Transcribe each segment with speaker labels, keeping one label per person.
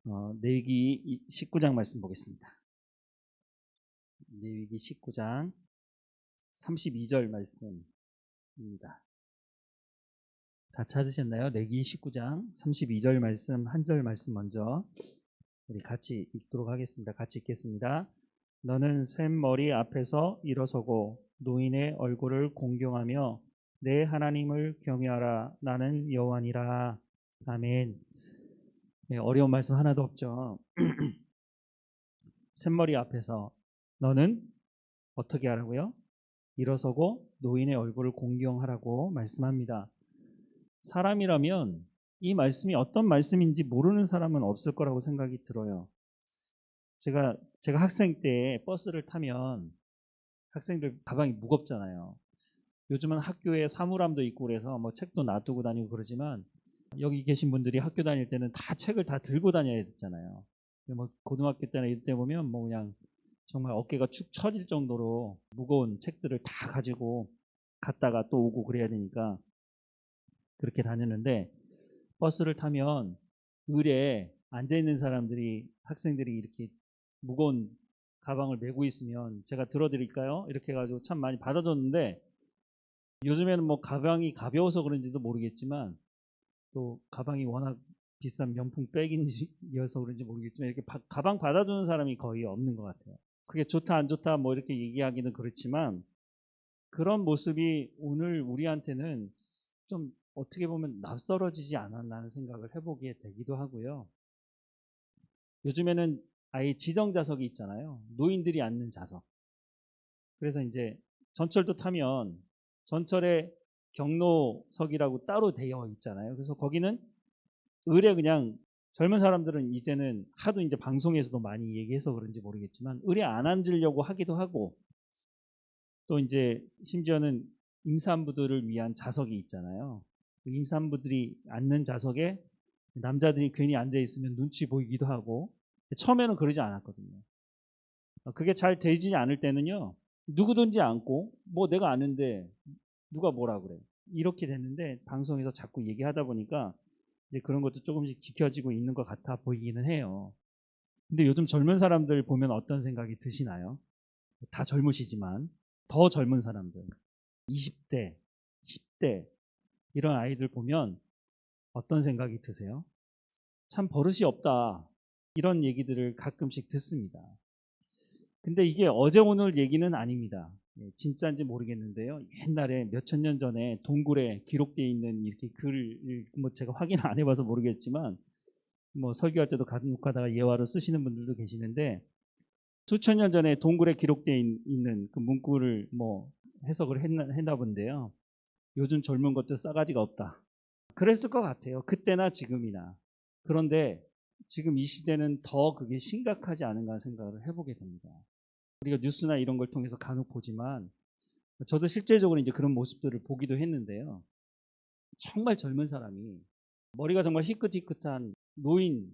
Speaker 1: 레위기 19장 말씀 보겠습니다. 레위기 19장 32절 말씀입니다. 다 찾으셨나요? 레위기 19장 32절 말씀, 한 절 말씀 먼저 우리 같이 읽도록 하겠습니다. 같이 읽겠습니다. 너는 샘머리 앞에서 일어서고 노인의 얼굴을 공경하며 내 하나님을 경외하라. 나는 여호와니라. 아멘. 네, 어려운 말씀 하나도 없죠. 샘머리 앞에서 너는 어떻게 하라고요? 일어서고 노인의 얼굴을 공경하라고 말씀합니다. 사람이라면 이 말씀이 어떤 말씀인지 모르는 사람은 없을 거라고 생각이 들어요. 제가 학생 때 버스를 타면 학생들 가방이 무겁잖아요. 요즘은 학교에 사물함도 있고 그래서 뭐 책도 놔두고 다니고 그러지만 여기 계신 분들이 학교 다닐 때는 다 책을 다 들고 다녀야 됐잖아요. 뭐 고등학교 때나 이럴 때 보면 뭐 그냥 정말 어깨가 축 처질 정도로 무거운 책들을 다 가지고 갔다가 또 오고 그래야 되니까 그렇게 다녔는데 버스를 타면 을에 앉아있는 사람들이 학생들이 이렇게 무거운 가방을 메고 있으면 제가 들어드릴까요? 이렇게 해가지고 참 많이 받아줬는데 요즘에는 뭐 가방이 가벼워서 그런지도 모르겠지만 또 가방이 워낙 비싼 명품 백이어서 그런지 모르겠지만 이렇게 가방 받아주는 사람이 거의 없는 것 같아요. 그게 좋다 안 좋다 뭐 이렇게 얘기하기는 그렇지만 그런 모습이 오늘 우리한테는 좀 어떻게 보면 낯설어지지 않았나 하는 생각을 해보게 되기도 하고요. 요즘에는 아예 지정 좌석이 있잖아요. 노인들이 앉는 좌석. 그래서 이제 전철도 타면 전철에 경로석이라고 따로 되어 있잖아요. 그래서 거기는 을에 그냥 젊은 사람들은 이제는 하도 이제 방송에서도 많이 얘기해서 그런지 모르겠지만 을에 안 앉으려고 하기도 하고 또 이제 심지어는 임산부들을 위한 좌석이 있잖아요. 임산부들이 앉는 좌석에 남자들이 괜히 앉아 있으면 눈치 보이기도 하고 처음에는 그러지 않았거든요. 그게 잘 되지 않을 때는요. 누구든지 앉고 뭐 내가 아는데 누가 뭐라 그래. 이렇게 됐는데 방송에서 자꾸 얘기하다 보니까 이제 그런 것도 조금씩 지켜지고 있는 것 같아 보이기는 해요. 근데 요즘 젊은 사람들 보면 어떤 생각이 드시나요? 다 젊으시지만 더 젊은 사람들 20대, 10대 이런 아이들 보면 어떤 생각이 드세요? 참 버릇이 없다 이런 얘기들을 가끔씩 듣습니다. 근데 이게 어제 오늘 얘기는 아닙니다. 진짜인지 모르겠는데요. 옛날에 몇천 년 전에 동굴에 기록되어 있는 이렇게 글을 뭐 제가 확인 안 해봐서 모르겠지만 뭐 설교할 때도 간혹하다가 예화로 쓰시는 분들도 계시는데 수천 년 전에 동굴에 기록되어 있는 그 문구를 뭐 해석을 했나 본데요. 요즘 젊은 것들 싸가지가 없다. 그랬을 것 같아요. 그때나 지금이나. 그런데 지금 이 시대는 더 그게 심각하지 않은가 생각을 해보게 됩니다. 우리가 뉴스나 이런 걸 통해서 간혹 보지만 저도 실제적으로 이제 그런 모습들을 보기도 했는데요. 정말 젊은 사람이 머리가 정말 희끗희끗한 노인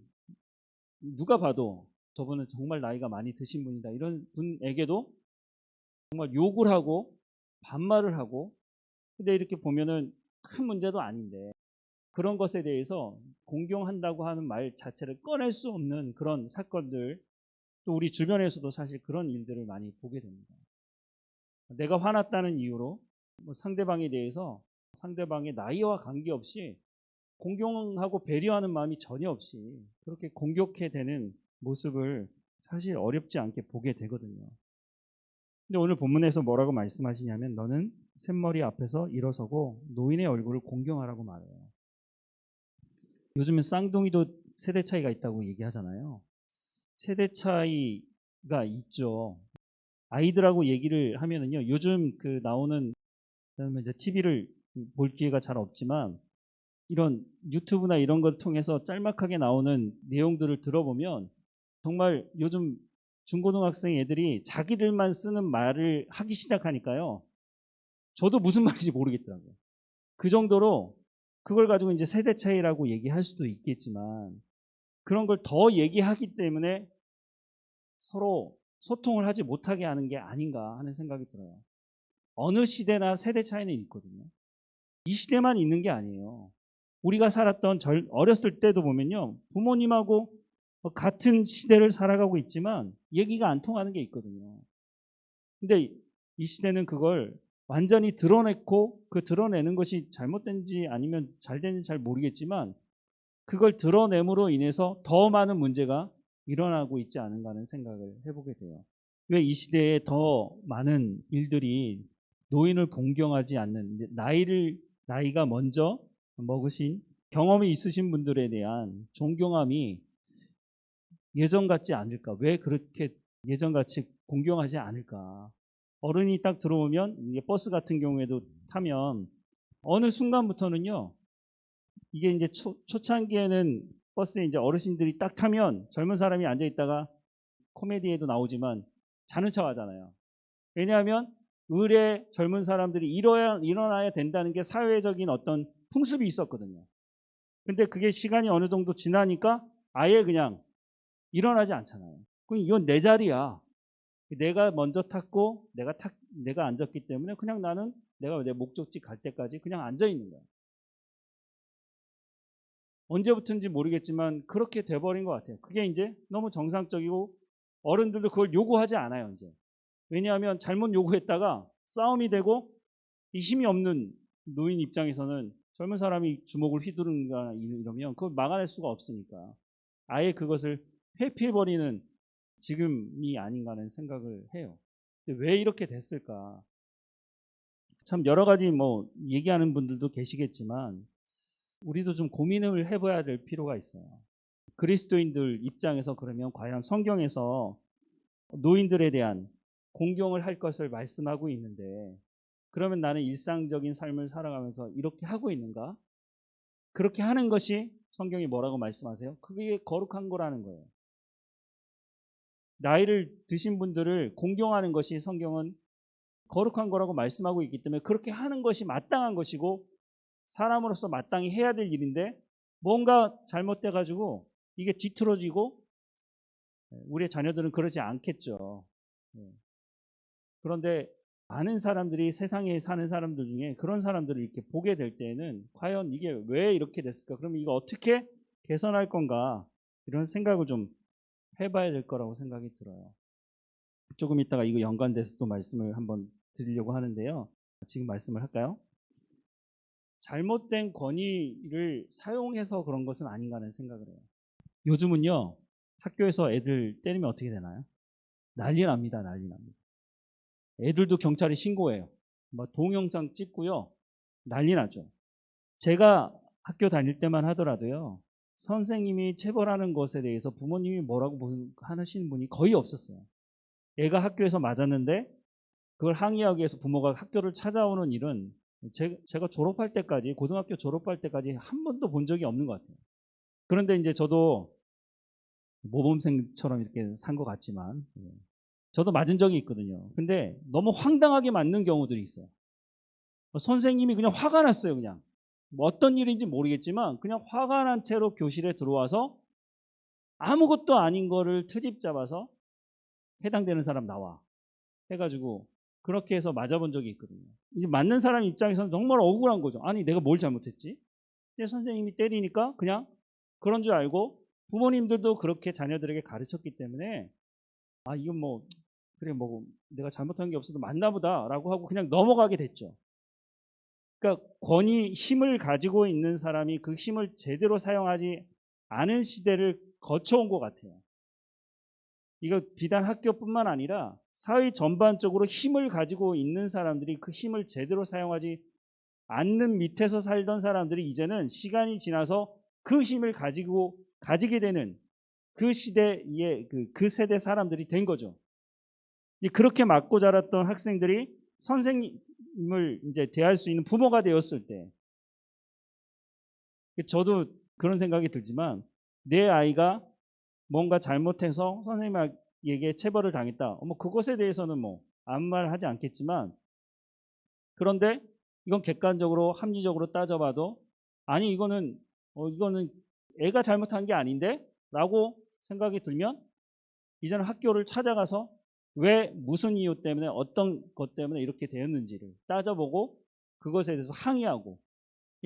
Speaker 1: 누가 봐도 저분은 정말 나이가 많이 드신 분이다 이런 분에게도 정말 욕을 하고 반말을 하고 근데 이렇게 보면은 큰 문제도 아닌데 그런 것에 대해서 공경한다고 하는 말 자체를 꺼낼 수 없는 그런 사건들 또 우리 주변에서도 사실 그런 일들을 많이 보게 됩니다. 내가 화났다는 이유로 뭐 상대방에 대해서 상대방의 나이와 관계없이 공경하고 배려하는 마음이 전혀 없이 그렇게 공격해 되는 모습을 사실 어렵지 않게 보게 되거든요. 근데 오늘 본문에서 뭐라고 말씀하시냐면 너는 샘머리 앞에서 일어서고 노인의 얼굴을 공경하라고 말해요. 요즘은 쌍둥이도 세대 차이가 있다고 얘기하잖아요. 세대 차이가 있죠. 아이들하고 얘기를 하면은요. 요즘 그 나오는 이제 TV를 볼 기회가 잘 없지만 이런 유튜브나 이런 걸 통해서 짤막하게 나오는 내용들을 들어보면 정말 요즘 중고등학생 애들이 자기들만 쓰는 말을 하기 시작하니까요. 저도 무슨 말인지 모르겠더라고요. 그 정도로 그걸 가지고 이제 세대 차이라고 얘기할 수도 있겠지만 그런 걸 더 얘기하기 때문에 서로 소통을 하지 못하게 하는 게 아닌가 하는 생각이 들어요. 어느 시대나 세대 차이는 있거든요. 이 시대만 있는 게 아니에요. 우리가 살았던 어렸을 때도 보면요. 부모님하고 같은 시대를 살아가고 있지만 얘기가 안 통하는 게 있거든요. 근데 이 시대는 그걸 완전히 드러냈고 그 드러내는 것이 잘못된지 아니면 잘된지 잘 모르겠지만 그걸 드러냄으로 인해서 더 많은 문제가 일어나고 있지 않은가 하는 생각을 해보게 돼요. 왜 이 시대에 더 많은 일들이 노인을 공경하지 않는 나이가 먼저 먹으신 경험이 있으신 분들에 대한 존경함이 예전 같지 않을까? 왜 그렇게 예전같이 공경하지 않을까? 어른이 딱 들어오면 이게 버스 같은 경우에도 타면 어느 순간부터는요. 이게 이제 초창기에는 버스에 이제 어르신들이 딱 타면 젊은 사람이 앉아 있다가 코미디에도 나오지만 자는 척 하잖아요. 왜냐하면 의례 젊은 사람들이 일어나야 된다는 게 사회적인 어떤 풍습이 있었거든요. 근데 그게 시간이 어느 정도 지나니까 아예 그냥 일어나지 않잖아요. 그럼 이건 내 자리야. 내가 먼저 탔고 내가 앉았기 때문에 그냥 나는 내가 내 목적지 갈 때까지 그냥 앉아 있는 거야. 언제부터인지 모르겠지만 그렇게 돼버린 것 같아요. 그게 이제 너무 정상적이고 어른들도 그걸 요구하지 않아요. 이제 왜냐하면 잘못 요구했다가 싸움이 되고 이 힘이 없는 노인 입장에서는 젊은 사람이 주먹을 휘두른가 이러면 그걸 막아낼 수가 없으니까 아예 그것을 회피해버리는 지금이 아닌가 하는 생각을 해요. 근데 왜 이렇게 됐을까? 참 여러 가지 뭐 얘기하는 분들도 계시겠지만 우리도 좀 고민을 해봐야 될 필요가 있어요. 그리스도인들 입장에서 그러면 과연 성경에서 노인들에 대한 공경을 할 것을 말씀하고 있는데 그러면 나는 일상적인 삶을 살아가면서 이렇게 하고 있는가? 그렇게 하는 것이 성경이 뭐라고 말씀하세요? 그게 거룩한 거라는 거예요. 나이를 드신 분들을 공경하는 것이 성경은 거룩한 거라고 말씀하고 있기 때문에 그렇게 하는 것이 마땅한 것이고 사람으로서 마땅히 해야 될 일인데 뭔가 잘못돼 가지고 이게 뒤틀어지고 우리의 자녀들은 그러지 않겠죠. 그런데 많은 사람들이 세상에 사는 사람들 중에 그런 사람들을 이렇게 보게 될 때는 과연 이게 왜 이렇게 됐을까? 그러면 이거 어떻게 개선할 건가? 이런 생각을 좀 해봐야 될 거라고 생각이 들어요. 조금 이따가 이거 연관돼서 또 말씀을 한번 드리려고 하는데요. 지금 말씀을 할까요? 잘못된 권위를 사용해서 그런 것은 아닌가 하는 생각을 해요. 요즘은요. 학교에서 애들 때리면 어떻게 되나요? 난리 납니다. 난리 납니다. 애들도 경찰에 신고해요. 막 동영상 찍고요. 난리 나죠. 제가 학교 다닐 때만 하더라도요. 선생님이 체벌하는 것에 대해서 부모님이 뭐라고 하시는 분이 거의 없었어요. 애가 학교에서 맞았는데 그걸 항의하기 위해서 부모가 학교를 찾아오는 일은 제가 졸업할 때까지 고등학교 졸업할 때까지 한 번도 본 적이 없는 것 같아요. 그런데 이제 저도 모범생처럼 이렇게 산 것 같지만 저도 맞은 적이 있거든요. 근데 너무 황당하게 맞는 경우들이 있어요. 선생님이 그냥 화가 났어요. 그냥 뭐 어떤 일인지 모르겠지만 그냥 화가 난 채로 교실에 들어와서 아무것도 아닌 거를 트집 잡아서 해당되는 사람 나와 해가지고 그렇게 해서 맞아본 적이 있거든요. 이제 맞는 사람 입장에서는 정말 억울한 거죠. 아니 내가 뭘 잘못했지? 근데 선생님이 때리니까 그냥 그런 줄 알고 부모님들도 그렇게 자녀들에게 가르쳤기 때문에 아 이건 뭐 그래 뭐 내가 잘못한 게 없어도 맞나 보다라고 하고 그냥 넘어가게 됐죠. 그러니까 힘을 가지고 있는 사람이 그 힘을 제대로 사용하지 않은 시대를 거쳐온 것 같아요. 이거 비단 학교뿐만 아니라 사회 전반적으로 힘을 가지고 있는 사람들이 그 힘을 제대로 사용하지 않는 밑에서 살던 사람들이 이제는 시간이 지나서 그 힘을 가지게 되는 그 시대의 그 세대 사람들이 된 거죠. 그렇게 맞고 자랐던 학생들이 선생님을 이제 대할 수 있는 부모가 되었을 때 저도 그런 생각이 들지만 내 아이가 뭔가 잘못해서 선생님에게 체벌을 당했다. 그것에 대해서는 뭐 아무 말 하지 않겠지만 그런데 이건 객관적으로 합리적으로 따져봐도 아니 이거는 애가 잘못한 게 아닌데 라고 생각이 들면 이제는 학교를 찾아가서 왜 무슨 이유 때문에 어떤 것 때문에 이렇게 되었는지를 따져보고 그것에 대해서 항의하고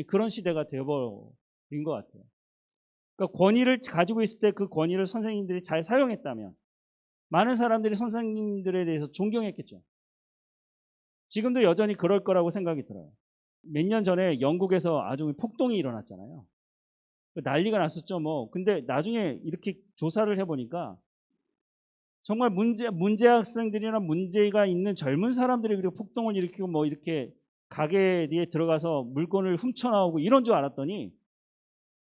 Speaker 1: 그런 시대가 되어버린 것 같아요. 그러니까 권위를 가지고 있을 때 그 권위를 선생님들이 잘 사용했다면 많은 사람들이 선생님들에 대해서 존경했겠죠. 지금도 여전히 그럴 거라고 생각이 들어요. 몇 년 전에 영국에서 아주 폭동이 일어났잖아요. 난리가 났었죠, 뭐. 근데 나중에 이렇게 조사를 해보니까 정말 문제 학생들이나 문제가 있는 젊은 사람들이 그리고 폭동을 일으키고 뭐 이렇게 가게에 들어가서 물건을 훔쳐나오고 이런 줄 알았더니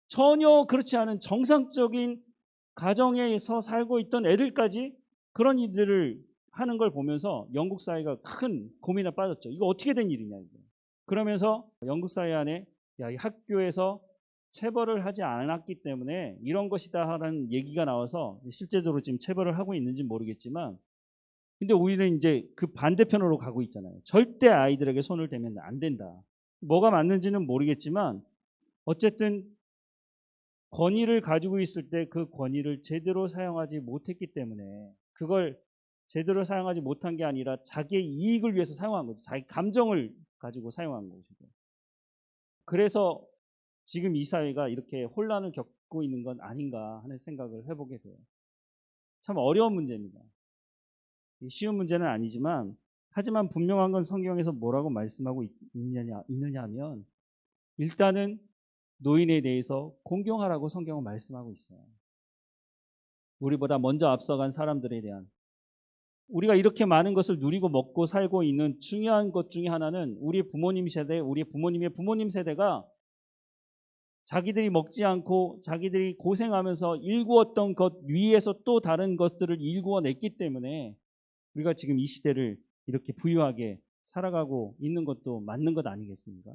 Speaker 1: 전혀 그렇지 않은 정상적인 가정에서 살고 있던 애들까지 그런 일들을 하는 걸 보면서 영국 사회가 큰 고민에 빠졌죠. 이거 어떻게 된 일이냐, 이거. 그러면서 영국 사회 안에 야, 이 학교에서 체벌을 하지 않았기 때문에 이런 것이다 하는 얘기가 나와서 실제적으로 지금 체벌을 하고 있는지 모르겠지만 근데 우리는 이제 그 반대편으로 가고 있잖아요. 절대 아이들에게 손을 대면 안 된다. 뭐가 맞는지는 모르겠지만 어쨌든 권위를 가지고 있을 때 그 권위를 제대로 사용하지 못했기 때문에 그걸 제대로 사용하지 못한 게 아니라 자기의 이익을 위해서 사용한 거죠. 자기 감정을 가지고 사용한 것이고. 그래서 지금 이 사회가 이렇게 혼란을 겪고 있는 건 아닌가 하는 생각을 해보게 돼요. 참 어려운 문제입니다. 쉬운 문제는 아니지만 하지만 분명한 건 성경에서 뭐라고 말씀하고 있느냐 하면 일단은 노인에 대해서 공경하라고 성경은 말씀하고 있어요. 우리보다 먼저 앞서간 사람들에 대한 우리가 이렇게 많은 것을 누리고 먹고 살고 있는 중요한 것 중에 하나는 우리 부모님 세대, 우리 부모님의 부모님 세대가 자기들이 먹지 않고 자기들이 고생하면서 일구었던 것 위에서 또 다른 것들을 일구어냈기 때문에 우리가 지금 이 시대를 이렇게 부유하게 살아가고 있는 것도 맞는 것 아니겠습니까?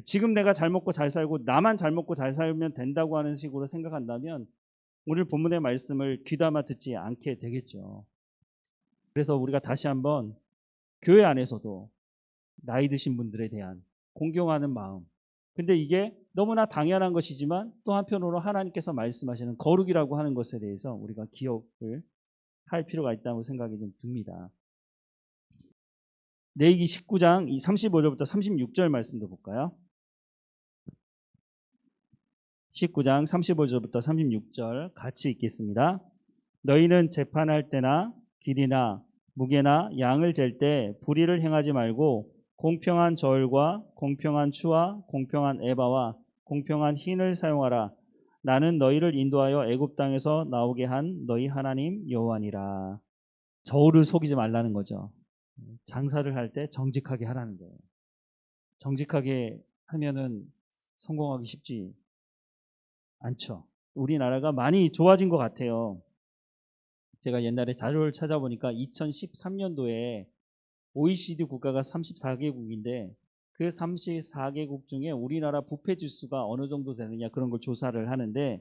Speaker 1: 지금 내가 잘 먹고 잘 살고 나만 잘 먹고 잘 살면 된다고 하는 식으로 생각한다면 오늘 본문의 말씀을 귀담아 듣지 않게 되겠죠. 그래서 우리가 다시 한번 교회 안에서도 나이 드신 분들에 대한 공경하는 마음, 근데 이게 너무나 당연한 것이지만 또 한편으로 하나님께서 말씀하시는 거룩이라고 하는 것에 대해서 우리가 기억을 할 필요가 있다고 생각이 좀 듭니다. 레위기 19장 35절부터 36절 말씀도 볼까요? 19장 35절부터 36절 같이 읽겠습니다. 너희는 재판할 때나 길이나 무게나 양을 잴 때 불의를 행하지 말고 공평한 저울과 공평한 추와 공평한 에바와 공평한 흰을 사용하라. 나는 너희를 인도하여 애굽 땅에서 나오게 한 너희 하나님 여호와니라. 저울을 속이지 말라는 거죠. 장사를 할 때 정직하게 하라는 거예요. 정직하게 하면은 성공하기 쉽지 않죠. 우리나라가 많이 좋아진 것 같아요. 제가 옛날에 자료를 찾아보니까 2013년도에 OECD 국가가 34개국인데 그 34개국 중에 우리나라 부패 지수가 어느 정도 되느냐 그런 걸 조사를 하는데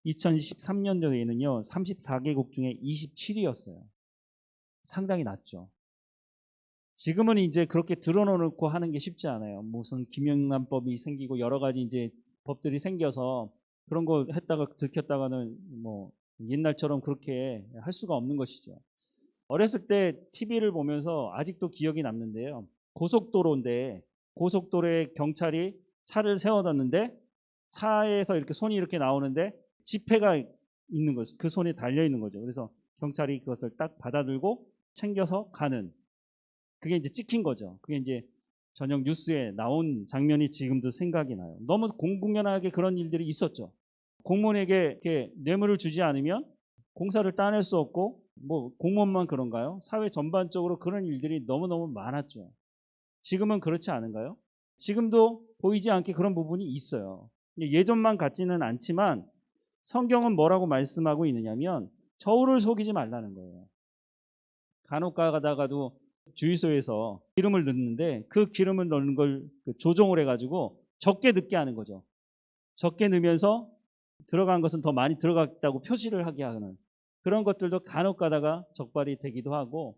Speaker 1: 2013년도에는요 34개국 중에 27위였어요. 상당히 낮죠. 지금은 이제 그렇게 드러놓고 하는 게 쉽지 않아요. 무슨 김영란법이 생기고 여러 가지 이제 법들이 생겨서 그런 거 했다가 들켰다가는 뭐 옛날처럼 그렇게 할 수가 없는 것이죠. 어렸을 때 TV를 보면서 아직도 기억이 남는데요. 고속도로인데 고속도로에 경찰이 차를 세워뒀는데 차에서 이렇게 손이 이렇게 나오는데 지폐가 있는 거죠. 그 손에 달려 있는 거죠. 그래서 경찰이 그것을 딱 받아들고 챙겨서 가는 그게 이제 찍힌 거죠. 그게 이제 저녁 뉴스에 나온 장면이 지금도 생각이 나요. 너무 공공연하게 그런 일들이 있었죠. 공무원에게 이렇게 뇌물을 주지 않으면 공사를 따낼 수 없고 뭐 공무원만 그런가요? 사회 전반적으로 그런 일들이 너무너무 많았죠. 지금은 그렇지 않은가요? 지금도 보이지 않게 그런 부분이 있어요. 예전만 같지는 않지만 성경은 뭐라고 말씀하고 있느냐면 저울을 속이지 말라는 거예요. 간혹 가다가도 주유소에서 기름을 넣는데 그 기름을 넣는 걸 조종을 해가지고 적게 넣게 하는 거죠. 적게 넣으면서 들어간 것은 더 많이 들어갔다고 표시를 하게 하는 그런 것들도 간혹 가다가 적발이 되기도 하고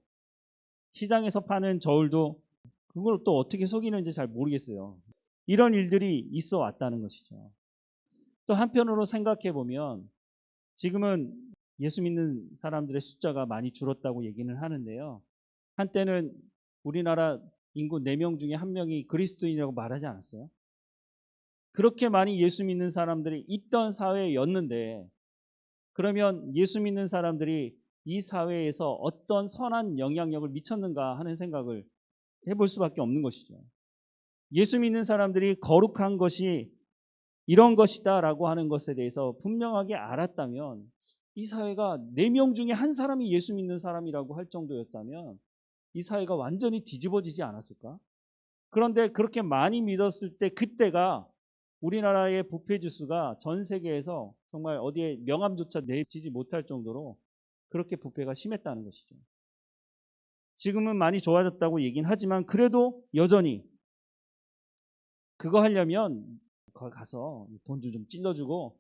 Speaker 1: 시장에서 파는 저울도 그걸 또 어떻게 속이는지 잘 모르겠어요. 이런 일들이 있어 왔다는 것이죠. 또 한편으로 생각해 보면 지금은 예수 믿는 사람들의 숫자가 많이 줄었다고 얘기는 하는데요. 한때는 우리나라 인구 4명 중에 1명이 그리스도인이라고 말하지 않았어요? 그렇게 많이 예수 믿는 사람들이 있던 사회였는데, 그러면 예수 믿는 사람들이 이 사회에서 어떤 선한 영향력을 미쳤는가 하는 생각을 해볼 수밖에 없는 것이죠. 예수 믿는 사람들이 거룩한 것이 이런 것이다라고 하는 것에 대해서 분명하게 알았다면, 이 사회가 4명 중에 한 사람이 예수 믿는 사람이라고 할 정도였다면 이 사회가 완전히 뒤집어지지 않았을까? 그런데 그렇게 많이 믿었을 때, 그때가 우리나라의 부패 지수가 전 세계에서 정말 어디에 명함조차 내지지 못할 정도로 그렇게 부패가 심했다는 것이죠. 지금은 많이 좋아졌다고 얘기는 하지만 그래도 여전히 그거 하려면 거기 가서 돈도 좀 찔러주고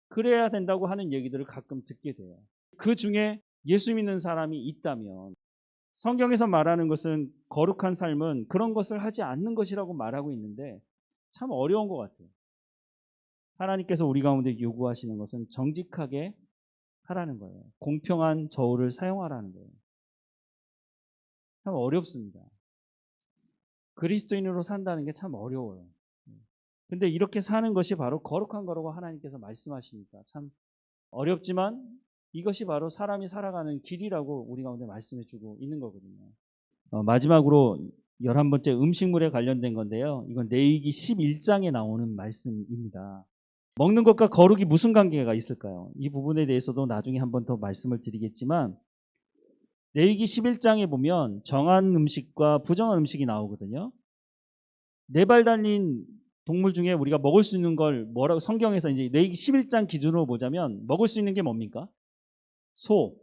Speaker 1: 그래야 된다고 하는 얘기들을 가끔 듣게 돼요. 그 중에 예수 믿는 사람이 있다면, 성경에서 말하는 것은 거룩한 삶은 그런 것을 하지 않는 것이라고 말하고 있는데 참 어려운 것 같아요. 하나님께서 우리 가운데 요구하시는 것은 정직하게 하라는 거예요. 공평한 저울을 사용하라는 거예요. 참 어렵습니다. 그리스도인으로 산다는 게 참 어려워요. 근데 이렇게 사는 것이 바로 거룩한 거라고 하나님께서 말씀하시니까 참 어렵지만 이것이 바로 사람이 살아가는 길이라고 우리 가운데 말씀해 주고 있는 거거든요. 마지막으로 11번째 음식물에 관련된 건데요. 이건 레위기 11장에 나오는 말씀입니다. 먹는 것과 거룩이 무슨 관계가 있을까요? 이 부분에 대해서도 나중에 한 번 더 말씀을 드리겠지만, 레위기 11장에 보면 정한 음식과 부정한 음식이 나오거든요. 4발 달린 동물 중에 우리가 먹을 수 있는 걸 뭐라고 성경에서 이제 레위기 11장 기준으로 보자면 먹을 수 있는 게 뭡니까? 소,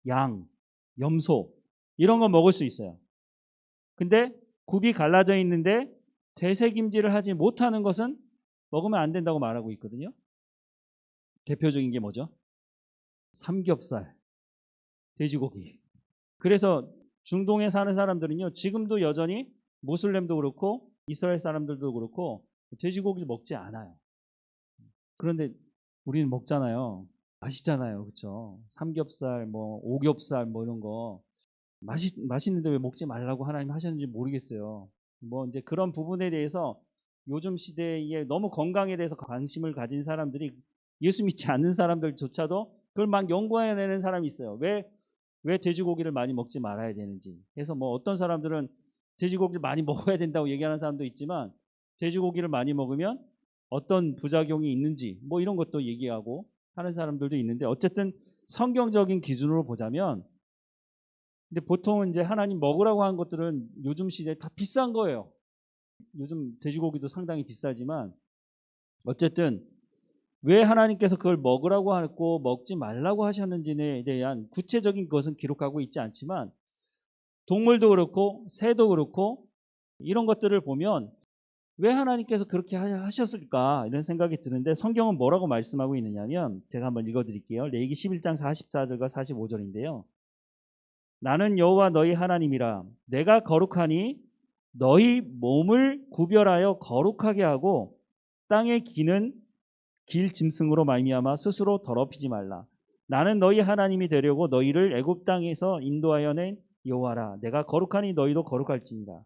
Speaker 1: 양, 염소 이런 거 먹을 수 있어요. 근데 굽이 갈라져 있는데 되새김질을 하지 못하는 것은 먹으면 안 된다고 말하고 있거든요. 대표적인 게 뭐죠? 삼겹살, 돼지고기. 그래서 중동에 사는 사람들은요, 지금도 여전히 모슬렘도 그렇고 이스라엘 사람들도 그렇고 돼지고기를 먹지 않아요. 그런데 우리는 먹잖아요. 맛있잖아요. 그렇죠? 삼겹살, 뭐 오겹살 뭐 이런 거 맛있는데 왜 먹지 말라고 하나님 하셨는지 모르겠어요. 뭐 이제 그런 부분에 대해서 요즘 시대에 너무 건강에 대해서 관심을 가진 사람들이, 예수 믿지 않는 사람들조차도 그걸 막 연구해내는 사람이 있어요. 왜 돼지고기를 많이 먹지 말아야 되는지. 그래서 뭐 어떤 사람들은 돼지고기를 많이 먹어야 된다고 얘기하는 사람도 있지만, 돼지고기를 많이 먹으면 어떤 부작용이 있는지 뭐 이런 것도 얘기하고 하는 사람들도 있는데, 어쨌든 성경적인 기준으로 보자면, 근데 보통은 이제 하나님 먹으라고 하는 것들은 요즘 시대에 다 비싼 거예요. 요즘 돼지고기도 상당히 비싸지만 어쨌든 왜 하나님께서 그걸 먹으라고 하고 먹지 말라고 하셨는지에 대한 구체적인 것은 기록하고 있지 않지만, 동물도 그렇고 새도 그렇고 이런 것들을 보면 왜 하나님께서 그렇게 하셨을까 이런 생각이 드는데, 성경은 뭐라고 말씀하고 있느냐면 제가 한번 읽어드릴게요. 레위기 11장 44절과 45절인데요. 나는 여호와 너희 하나님이라. 내가 거룩하니 너희 몸을 구별하여 거룩하게 하고 땅에 기는 길 짐승으로 말미암아 스스로 더럽히지 말라. 나는 너희 하나님이 되려고 너희를 애굽 땅에서 인도하여 낸 여호와라. 내가 거룩하니 너희도 거룩할지니라.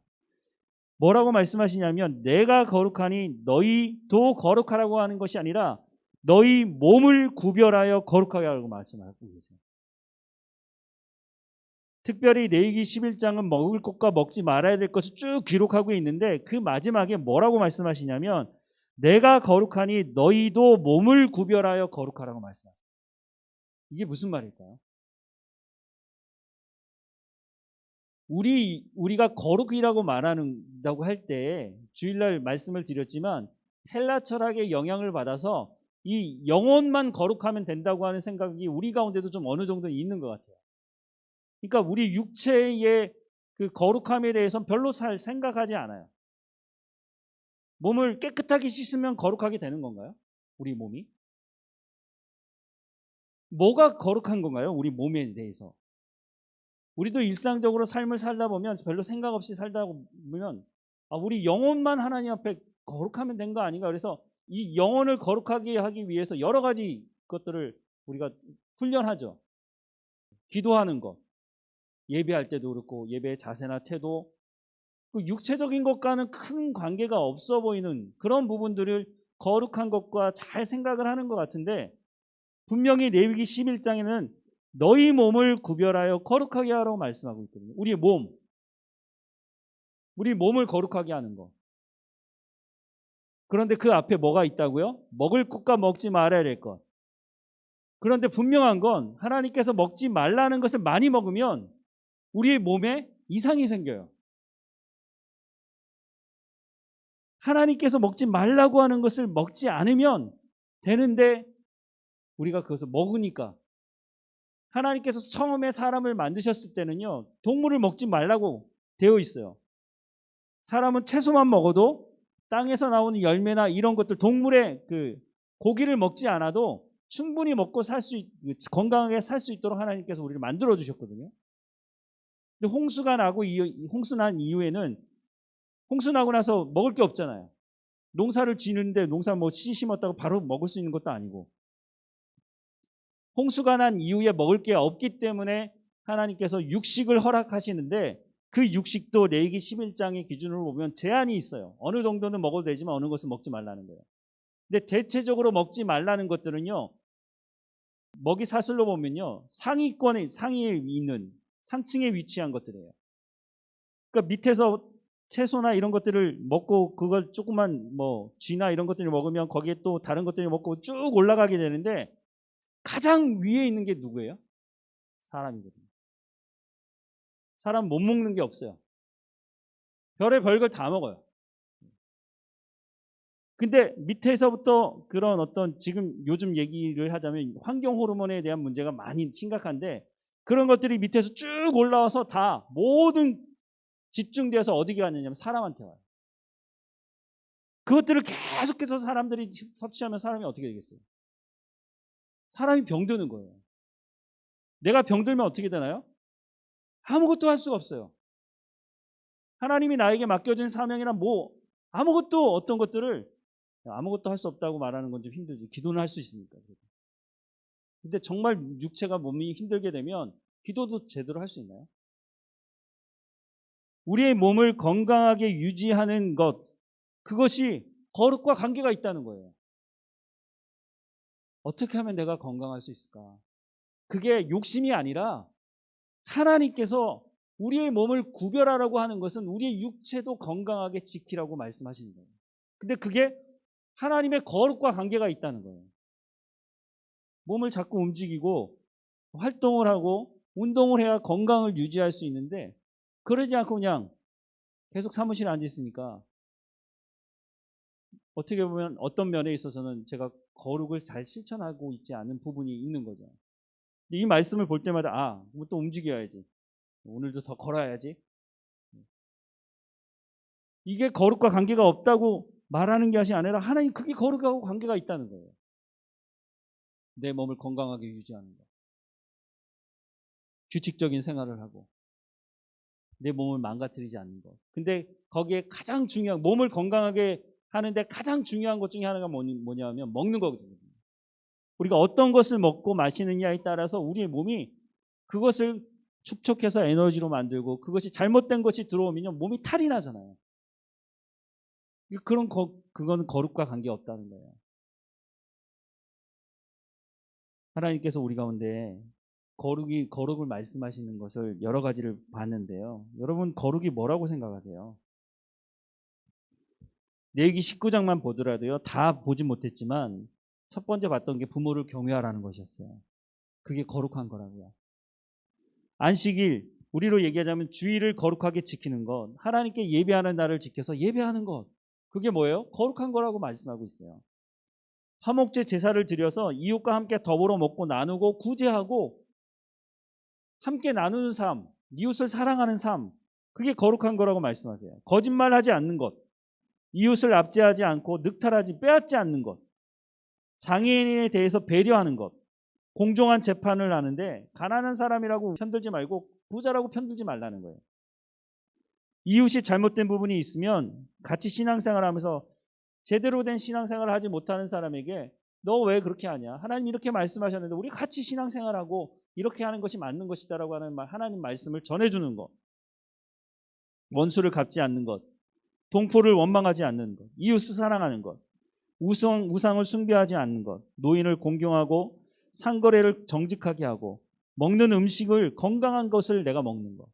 Speaker 1: 뭐라고 말씀하시냐면, 내가 거룩하니 너희도 거룩하라고 하는 것이 아니라 너희 몸을 구별하여 거룩하게 하라고 말씀하고 계세요. 특별히 레위기 11장은 먹을 것과 먹지 말아야 될 것을 쭉 기록하고 있는데, 그 마지막에 뭐라고 말씀하시냐면 내가 거룩하니 너희도 몸을 구별하여 거룩하라고 말씀하세요. 이게 무슨 말일까요? 우리가 거룩이라고 말한다고 할 때 주일날 말씀을 드렸지만, 헬라 철학의 영향을 받아서 이 영혼만 거룩하면 된다고 하는 생각이 우리 가운데도 좀 어느 정도 있는 것 같아요. 그러니까 우리 육체의 그 거룩함에 대해서는 별로 생각하지 않아요. 몸을 깨끗하게 씻으면 거룩하게 되는 건가요? 우리 몸이? 뭐가 거룩한 건가요? 우리 몸에 대해서. 우리도 일상적으로 삶을 살다 보면 별로 생각 없이 살다 보면 우리 영혼만 하나님 앞에 거룩하면 된 거 아닌가. 그래서 이 영혼을 거룩하게 하기 위해서 여러 가지 것들을 우리가 훈련하죠. 기도하는 것, 예배할 때도 그렇고 예배의 자세나 태도, 그 육체적인 것과는 큰 관계가 없어 보이는 그런 부분들을 거룩한 것과 잘 생각을 하는 것 같은데 분명히 레위기 11장에는 너희 몸을 구별하여 거룩하게 하라고 말씀하고 있거든요. 우리 몸을 거룩하게 하는 거. 그런데 그 앞에 뭐가 있다고요? 먹을 것과 먹지 말아야 될 것. 그런데 분명한 건 하나님께서 먹지 말라는 것을 많이 먹으면 우리의 몸에 이상이 생겨요. 하나님께서 먹지 말라고 하는 것을 먹지 않으면 되는데 우리가 그것을 먹으니까. 하나님께서 처음에 사람을 만드셨을 때는요, 동물을 먹지 말라고 되어 있어요. 사람은 채소만 먹어도 땅에서 나오는 열매나 이런 것들, 동물의 그 고기를 먹지 않아도 충분히 먹고 건강하게 살 수 있도록 하나님께서 우리를 만들어 주셨거든요. 근데 홍수 난 이후에는 홍수 나고 나서 먹을 게 없잖아요. 농사를 지는데 농사 씨 심었다고 바로 먹을 수 있는 것도 아니고. 홍수가 난 이후에 먹을 게 없기 때문에 하나님께서 육식을 허락하시는데 그 육식도 레위기 11장의 기준으로 보면 제한이 있어요. 어느 정도는 먹어도 되지만 어느 것은 먹지 말라는 거예요. 근데 대체적으로 먹지 말라는 것들은요, 먹이 사슬로 보면요, 상위에 있는 상층에 위치한 것들이에요. 그러니까 밑에서 채소나 이런 것들을 먹고 그걸 조그만 쥐나 이런 것들을 먹으면 거기에 또 다른 것들을 먹고 쭉 올라가게 되는데 가장 위에 있는 게 누구예요? 사람이거든요. 사람 못 먹는 게 없어요. 별의별 다 먹어요. 근데 밑에서부터 그런 어떤 지금 요즘 얘기를 하자면 환경 호르몬에 대한 문제가 많이 심각한데 그런 것들이 밑에서 쭉 올라와서 다 모든 집중돼서 어디게 왔느냐면 사람한테 와요. 그것들을 계속해서 사람들이 섭취하면 사람이 어떻게 되겠어요? 사람이 병드는 거예요. 내가 병들면 어떻게 되나요? 아무것도 할 수가 없어요. 하나님이 나에게 맡겨진 사명이나 아무것도 어떤 것들을 아무것도 할 수 없다고 말하는 건 좀 힘들지. 기도는 할 수 있으니까. 근데 정말 육체가 몸이 힘들게 되면 기도도 제대로 할 수 있나요? 우리의 몸을 건강하게 유지하는 것, 그것이 거룩과 관계가 있다는 거예요. 어떻게 하면 내가 건강할 수 있을까? 그게 욕심이 아니라 하나님께서 우리의 몸을 구별하라고 하는 것은 우리의 육체도 건강하게 지키라고 말씀하시는 거예요. 근데 그게 하나님의 거룩과 관계가 있다는 거예요. 몸을 자꾸 움직이고 활동을 하고 운동을 해야 건강을 유지할 수 있는데 그러지 않고 그냥 계속 사무실에 앉아 있으니까 어떻게 보면 어떤 면에 있어서는 제가 거룩을 잘 실천하고 있지 않은 부분이 있는 거죠. 이 말씀을 볼 때마다 또 움직여야지. 오늘도 더 걸어야지. 이게 거룩과 관계가 없다고 말하는 것이 아니라 하나님 그게 거룩하고 관계가 있다는 거예요. 내 몸을 건강하게 유지하는 것. 규칙적인 생활을 하고 내 몸을 망가뜨리지 않는 것. 근데 거기에 가장 중요한 몸을 건강하게 하는데 가장 중요한 것 중에 하나가 뭐냐면 먹는 거거든요. 우리가 어떤 것을 먹고 마시느냐에 따라서 우리의 몸이 그것을 축적해서 에너지로 만들고 그것이 잘못된 것이 들어오면 몸이 탈이 나잖아요. 그건 거룩과 관계없다는 거예요. 하나님께서 우리 가운데 거룩을 말씀하시는 것을 여러 가지를 봤는데요. 여러분 거룩이 뭐라고 생각하세요? 레위기 19장만 보더라도요. 다 보지 못했지만 첫 번째 봤던 게 부모를 경외하라는 것이었어요. 그게 거룩한 거라고요. 안식일, 우리로 얘기하자면 주일을 거룩하게 지키는 것, 하나님께 예배하는 날을 지켜서 예배하는 것, 그게 뭐예요? 거룩한 거라고 말씀하고 있어요. 화목제 제사를 드려서 이웃과 함께 더불어 먹고 나누고 구제하고 함께 나누는 삶, 이웃을 사랑하는 삶, 그게 거룩한 거라고 말씀하세요. 거짓말하지 않는 것, 이웃을 압제하지 않고 빼앗지 않는 것, 장애인에 대해서 배려하는 것, 공정한 재판을 하는데 가난한 사람이라고 편들지 말고 부자라고 편들지 말라는 거예요. 이웃이 잘못된 부분이 있으면 같이 신앙생활을 하면서 제대로 된 신앙생활을 하지 못하는 사람에게 너 왜 그렇게 하냐? 하나님 이렇게 말씀하셨는데 우리 같이 신앙생활하고 이렇게 하는 것이 맞는 것이다라고 하는 하나님 말씀을 전해주는 것. 원수를 갚지 않는 것. 동포를 원망하지 않는 것. 이웃을 사랑하는 것. 우상을 숭배하지 않는 것, 노인을 공경하고 상거래를 정직하게 하고 먹는 음식을 건강한 것을 내가 먹는 것.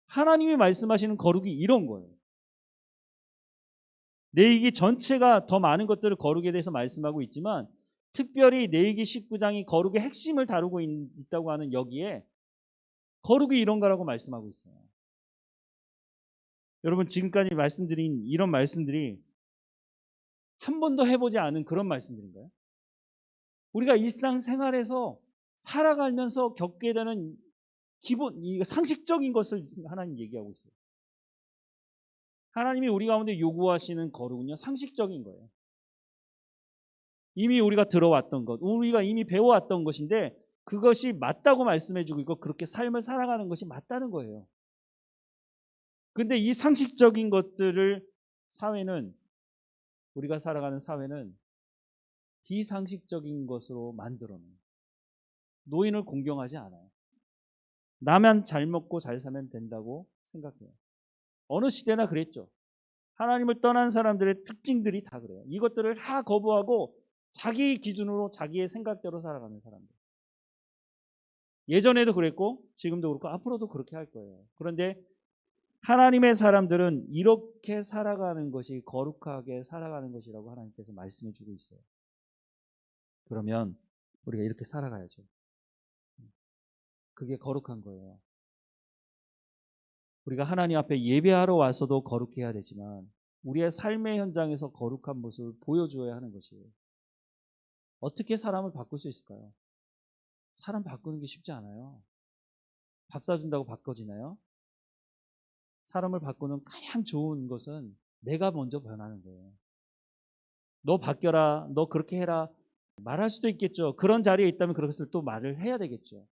Speaker 1: 하나님이 말씀하시는 거룩이 이런 거예요. 레위기 전체가 더 많은 것들을 거룩에 대해서 말씀하고 있지만 특별히 레위기 19장이 거룩의 핵심을 다루고 있다고 하는 여기에 거룩이 이런 거라고 말씀하고 있어요. 여러분 지금까지 말씀드린 이런 말씀들이 한 번도 해보지 않은 그런 말씀들인가요? 우리가 일상생활에서 살아가면서 겪게 되는 기본 상식적인 것을 하나님 얘기하고 있어요. 하나님이 우리 가운데 요구하시는 거룩은요 상식적인 거예요. 이미 우리가 들어왔던 것, 우리가 이미 배워왔던 것인데 그것이 맞다고 말씀해주고 있고 그렇게 삶을 살아가는 것이 맞다는 거예요. 근데 이 상식적인 것들을 우리가 살아가는 사회는 비상식적인 것으로 만들어내요. 노인을 공경하지 않아요. 나만 잘 먹고 잘 살면 된다고 생각해요. 어느 시대나 그랬죠. 하나님을 떠난 사람들의 특징들이 다 그래요. 이것들을 다 거부하고 자기 기준으로 자기의 생각대로 살아가는 사람들. 예전에도 그랬고 지금도 그렇고 앞으로도 그렇게 할 거예요. 그런데 하나님의 사람들은 이렇게 살아가는 것이 거룩하게 살아가는 것이라고 하나님께서 말씀해 주고 있어요. 그러면 우리가 이렇게 살아가야죠. 그게 거룩한 거예요. 우리가 하나님 앞에 예배하러 와서도 거룩해야 되지만 우리의 삶의 현장에서 거룩한 모습을 보여줘야 하는 것이에요. 어떻게 사람을 바꿀 수 있을까요? 사람 바꾸는 게 쉽지 않아요. 밥 사준다고 바꿔지나요? 사람을 바꾸는 가장 좋은 것은 내가 먼저 변하는 거예요. 너 바뀌어라, 너 그렇게 해라 말할 수도 있겠죠. 그런 자리에 있다면 그것을 또 말을 해야 되겠죠.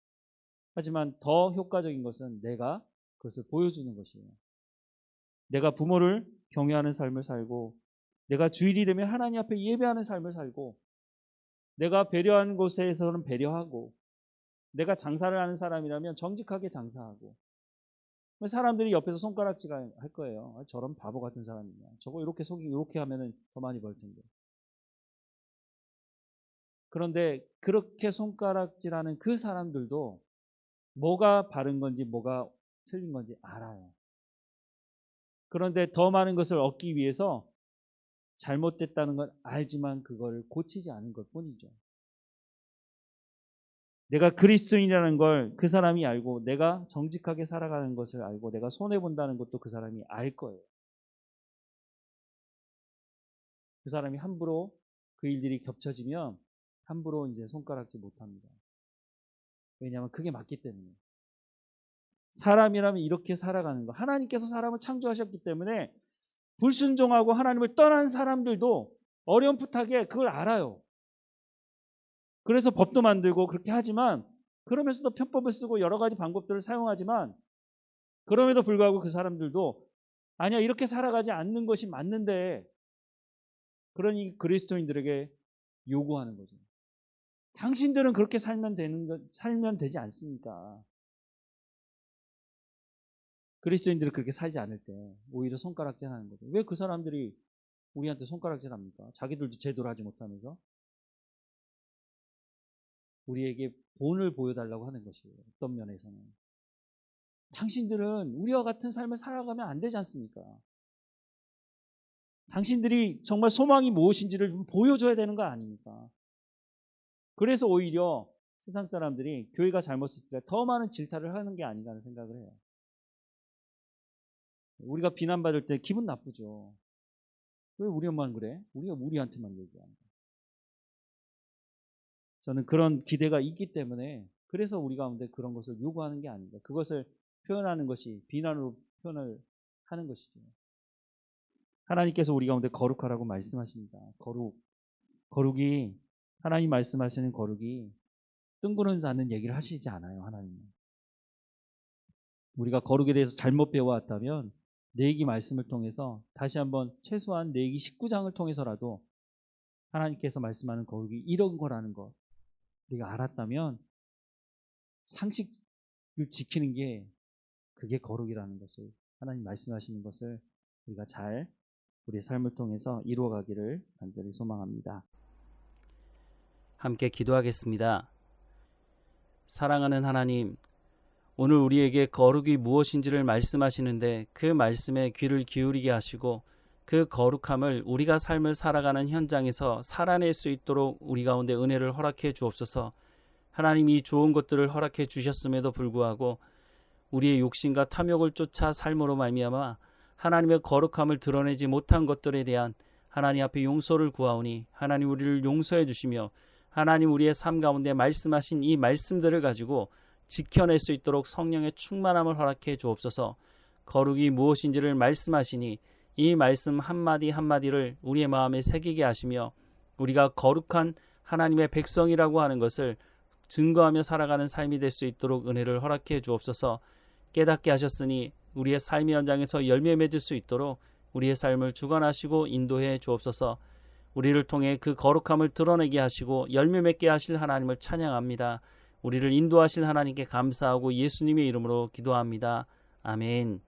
Speaker 1: 하지만 더 효과적인 것은 내가 그것을 보여주는 것이에요. 내가 부모를 경외하는 삶을 살고 내가 주일이 되면 하나님 앞에 예배하는 삶을 살고 내가 배려하는 곳에서는 배려하고 내가 장사를 하는 사람이라면 정직하게 장사하고 사람들이 옆에서 손가락질 할 거예요. 아, 저런 바보 같은 사람이냐. 저거 이렇게 속이 이렇게 하면은 더 많이 벌 텐데. 그런데 그렇게 손가락질하는 그 사람들도 뭐가 바른 건지 뭐가 틀린 건지 알아요. 그런데 더 많은 것을 얻기 위해서 잘못됐다는 건 알지만 그걸 고치지 않은 것 뿐이죠. 내가 그리스도인이라는 걸 그 사람이 알고 내가 정직하게 살아가는 것을 알고 내가 손해본다는 것도 그 사람이 알 거예요. 그 사람이 함부로 그 일들이 겹쳐지면 함부로 이제 손가락질 못합니다. 왜냐하면 그게 맞기 때문에. 사람이라면 이렇게 살아가는 거. 하나님께서 사람을 창조하셨기 때문에 불순종하고 하나님을 떠난 사람들도 어렴풋하게 그걸 알아요. 그래서 법도 만들고 그렇게 하지만 그러면서도 편법을 쓰고 여러 가지 방법들을 사용하지만 그럼에도 불구하고 그 사람들도 아니야 이렇게 살아가지 않는 것이 맞는데 그러니 그리스도인들에게 요구하는 거죠. 당신들은 그렇게 살면 되지 않습니까? 그리스도인들은 그렇게 살지 않을 때 오히려 손가락질하는 거죠. 왜 그 사람들이 우리한테 손가락질합니까? 자기들도 제대로 하지 못하면서 우리에게 본을 보여달라고 하는 것이에요. 어떤 면에서는 당신들은 우리와 같은 삶을 살아가면 안 되지 않습니까? 당신들이 정말 소망이 무엇인지를 좀 보여줘야 되는 거 아닙니까? 그래서 오히려 세상 사람들이 교회가 잘못했을 때 더 많은 질타를 하는 게 아닌가 하는 생각을 해요. 우리가 비난받을 때 기분 나쁘죠. 왜 우리 엄마는 그래? 우리가 우리한테만 얘기하는 거야. 저는 그런 기대가 있기 때문에 그래서 우리 가운데 그런 것을 요구하는 게 아닙니다. 그것을 표현하는 것이 비난으로 표현을 하는 것이죠. 하나님께서 우리 가운데 거룩하라고 말씀하십니다. 거룩이 하나님 말씀하시는 거룩이 뜬구름 잡는 얘기를 하시지 않아요. 하나님은. 우리가 거룩에 대해서 잘못 배워왔다면 레위기 말씀을 통해서 다시 한번 최소한 레위기 19장을 통해서라도 하나님께서 말씀하는 거룩이 이런 거라는 것 우리가 알았다면 상식을 지키는 게 그게 거룩이라는 것을 하나님 말씀하시는 것을 우리가 잘 우리의 삶을 통해서 이루어가기를 간절히 소망합니다.
Speaker 2: 함께 기도하겠습니다. 사랑하는 하나님, 오늘 우리에게 거룩이 무엇인지를 말씀하시는데 그 말씀에 귀를 기울이게 하시고 그 거룩함을 우리가 삶을 살아가는 현장에서 살아낼 수 있도록 우리 가운데 은혜를 허락해 주옵소서. 하나님, 이 좋은 것들을 허락해 주셨음에도 불구하고 우리의 욕심과 탐욕을 쫓아 삶으로 말미암아 하나님의 거룩함을 드러내지 못한 것들에 대한 하나님 앞에 용서를 구하오니 하나님 우리를 용서해 주시며 하나님 우리의 삶 가운데 말씀하신 이 말씀들을 가지고 지켜낼 수 있도록 성령의 충만함을 허락해 주옵소서. 거룩이 무엇인지를 말씀하시니 이 말씀 한마디 한마디를 우리의 마음에 새기게 하시며 우리가 거룩한 하나님의 백성이라고 하는 것을 증거하며 살아가는 삶이 될 수 있도록 은혜를 허락해 주옵소서. 깨닫게 하셨으니 우리의 삶의 현장에서 열매 맺을 수 있도록 우리의 삶을 주관하시고 인도해 주옵소서. 우리를 통해 그 거룩함을 드러내게 하시고 열매 맺게 하실 하나님을 찬양합니다. 우리를 인도하실 하나님께 감사하고 예수님의 이름으로 기도합니다. 아멘.